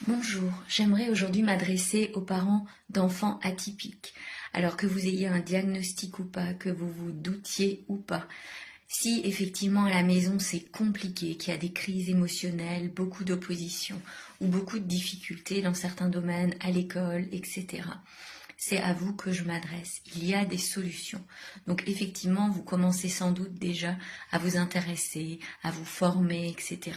Bonjour, j'aimerais aujourd'hui m'adresser aux parents d'enfants atypiques. Alors que vous ayez un diagnostic ou pas, que vous vous doutiez ou pas, si effectivement à la maison c'est compliqué, qu'il y a des crises émotionnelles, beaucoup d'opposition ou beaucoup de difficultés dans certains domaines, à l'école, etc., c'est à vous que je m'adresse. Il y a des solutions. Donc effectivement, vous commencez sans doute déjà à vous intéresser, à vous former, etc.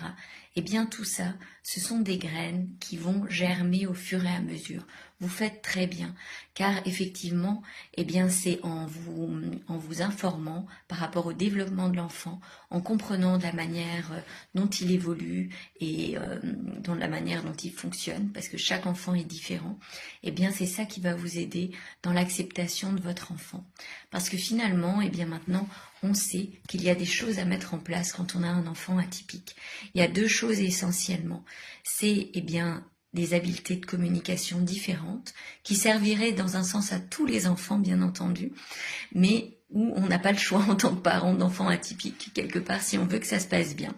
Eh bien tout ça, ce sont des graines qui vont germer au fur et à mesure. Vous faites très bien, car effectivement, eh bien c'est en vous informant par rapport au développement de l'enfant, en comprenant de la manière dont il évolue et dans la manière dont il fonctionne, parce que chaque enfant est différent, eh bien c'est ça qui va vous aider dans l'acceptation de votre enfant. Parce que finalement, eh bien maintenant, on sait qu'il y a des choses à mettre en place quand on a un enfant atypique. Il y a deux choses essentiellement. C'est des habiletés de communication différentes qui serviraient dans un sens à tous les enfants, bien entendu, mais où on n'a pas le choix en tant que parent d'enfants atypiques, quelque part, si on veut que ça se passe bien.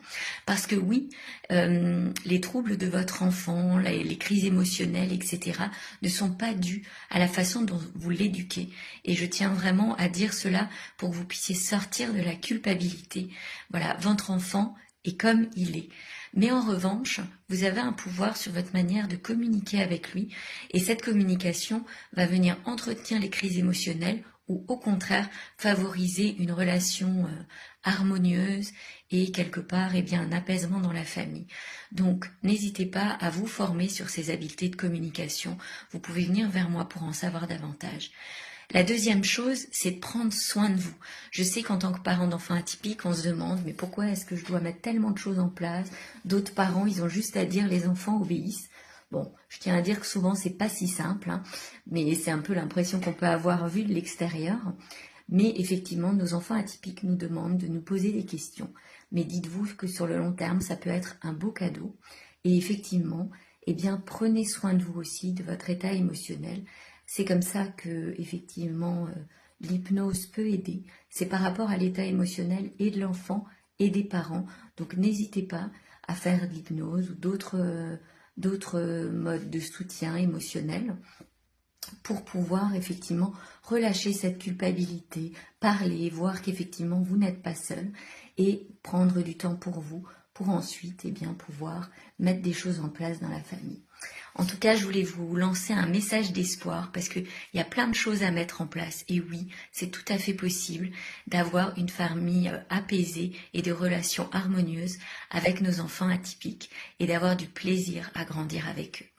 Parce que oui, les troubles de votre enfant, les crises émotionnelles, etc., ne sont pas dus à la façon dont vous l'éduquez. Et je tiens vraiment à dire cela pour que vous puissiez sortir de la culpabilité. Voilà, votre enfant est comme il est. Mais en revanche, vous avez un pouvoir sur votre manière de communiquer avec lui, et cette communication va venir entretenir les crises émotionnelles ou au contraire favoriser une relation harmonieuse et quelque part un apaisement dans la famille. Donc n'hésitez pas à vous former sur ces habiletés de communication. Vous pouvez venir vers moi pour en savoir davantage. La deuxième chose, c'est de prendre soin de vous. Je sais qu'en tant que parent d'enfants atypiques, on se demande mais pourquoi est-ce que je dois mettre tellement de choses en place? D'autres parents, ils ont juste à dire les enfants obéissent. Bon, je tiens à dire que souvent c'est pas si simple, mais c'est un peu l'impression qu'on peut avoir vu de l'extérieur. Mais effectivement, nos enfants atypiques nous demandent de nous poser des questions. Mais dites-vous que sur le long terme, ça peut être un beau cadeau. Et effectivement, prenez soin de vous aussi, de votre état émotionnel. C'est comme ça que, effectivement, l'hypnose peut aider. C'est par rapport à l'état émotionnel et de l'enfant et des parents. Donc n'hésitez pas à faire de l'hypnose ou d'autres modes de soutien émotionnel pour pouvoir effectivement relâcher cette culpabilité, parler, voir qu'effectivement vous n'êtes pas seul et prendre du temps pour vous pour ensuite pouvoir mettre des choses en place dans la famille. En tout cas, je voulais vous lancer un message d'espoir parce qu'il y a plein de choses à mettre en place. Et oui, c'est tout à fait possible d'avoir une famille apaisée et des relations harmonieuses avec nos enfants atypiques et d'avoir du plaisir à grandir avec eux.